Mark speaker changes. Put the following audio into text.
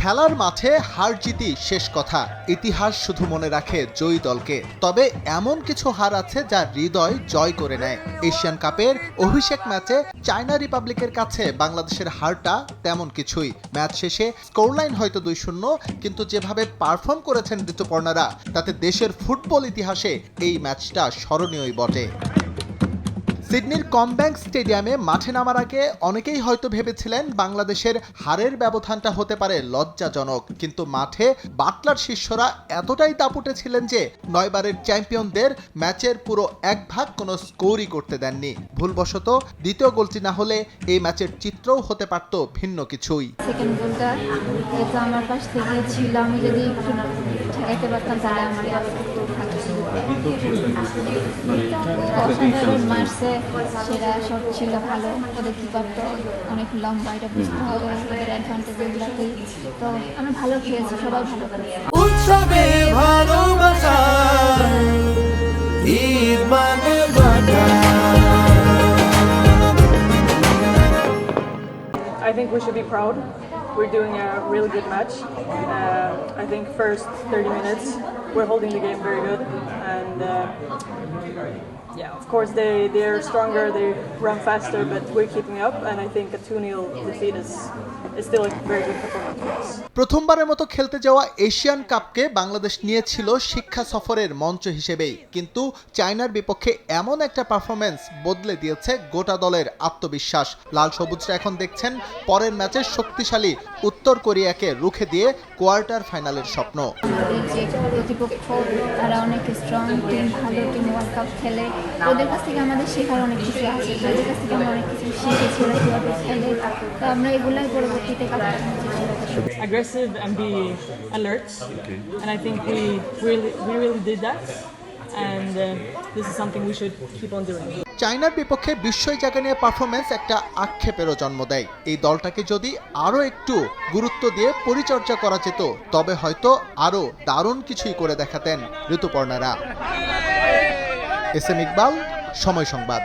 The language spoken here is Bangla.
Speaker 1: খেলার মাঠে হার জিতি শেষ কথা, ইতিহাস শুধু মনে রাখে জয়ী দলকে। তবে এমন কিছু হার আছে যা হৃদয় জয় করে নেয়। এশিয়ান কাপের অভিষেক ম্যাচে চায়না রিপাবলিকের কাছে বাংলাদেশের হারটা তেমন কিছুই। ম্যাচ শেষে স্কোরলাইন হয়তো 2-0, কিন্তু যেভাবে পারফর্ম করেছেন ঋতুপর্ণারা তাতে দেশের ফুটবল ইতিহাসে এই ম্যাচটা স্মরণীয়ই বটে। সিডনির কমব্যাংক স্টেডিয়ামে মাঠে নামার আগে অনেকেই হয়তো ভেবেছিলেন বাংলাদেশের হারের ব্যবধানটা হতে পারে লজ্জাজনক, কিন্তু মাঠে বাটলার শিষ্যরা এতটাই দাপুটে ছিলেন যে 9 বারের চ্যাম্পিয়নদের ম্যাচের পুরো এক ভাগ কোনো স্কোরই করতে দেননি। ভুলবশত দ্বিতীয় গোলটি না হলে এই ম্যাচের চিত্রও হতে পারত ভিন্ন কিছুই।
Speaker 2: সেকেন্ড গোলটা এটা আমার পাশ থেকে ছিল, আমি যদি একটু ঠেকাইতে পারতাম তাহলে আমার অসাধারণ মারছে, সেরা শট ছিল ভালো, ওদের কিপার তো অনেক লম্বা, এটা বুঝতে হবে ওদের অ্যাডভান্টেজ এগুলোতেই। তো আমরা ভালো খেয়েছি, সবাই ভালো খেলেছে।
Speaker 3: উৎসবে ভালোবাসা ঈদ মানে বাটা।
Speaker 4: I think we should be proud. We're doing a really good match. I think first 30 minutes we're holding the game very good, and yeah, of course they are stronger, they run faster, but we're keeping up, and I think a 2-0 defeat is still a very good performance for us.
Speaker 1: প্রথমবারের মতো খেলতে যাওয়া এশিয়ান কাপকে বাংলাদেশ নিয়েছিল শিক্ষা সফরের মঞ্চ হিসেবেই, কিন্তু চায়নার বিপক্ষে এমন একটা পারফরমেন্স বদলে দিয়েছে গোটা দলের আত্মবিশ্বাস। লাল সবুজরা এখন দেখছেন পরের ম্যাচে শক্তিশালী উত্তর কোরিয়াকে রুখে দিয়ে কোয়ার্টার ফাইনালের স্বপ্ন।
Speaker 2: আমাদের যে প্রতিপক্ষ তারা অনেক স্ট্রং টিম, ভালো টিম, ওয়ার্ল্ড কাপ খেলে, ওদের কাছ থেকে আমাদের শেখার অনেক কিছু আছে, ওদের কাছ থেকে আমরা অনেক কিছু শিখেছি ওরা কীভাবে খেলে, তো আমরা এগুলাই পরবর্তীতে কাজ
Speaker 4: Aggressive and be alert, and I think we really did that, and this is something we should keep on doing.
Speaker 1: চায়নার বিপক্ষে বিস্ময় জায়গা নিয়ে পারফরমেন্স একটা আক্ষেপেরও জন্ম দেয়। এই দলটাকে যদি আরও একটু গুরুত্ব দিয়ে পরিচর্যা করা যেত তবে হয়তো আরও দারুণ কিছুই করে দেখাতেন ঋতুপর্ণারা। এস এম ইকবাল, সময় সংবাদ।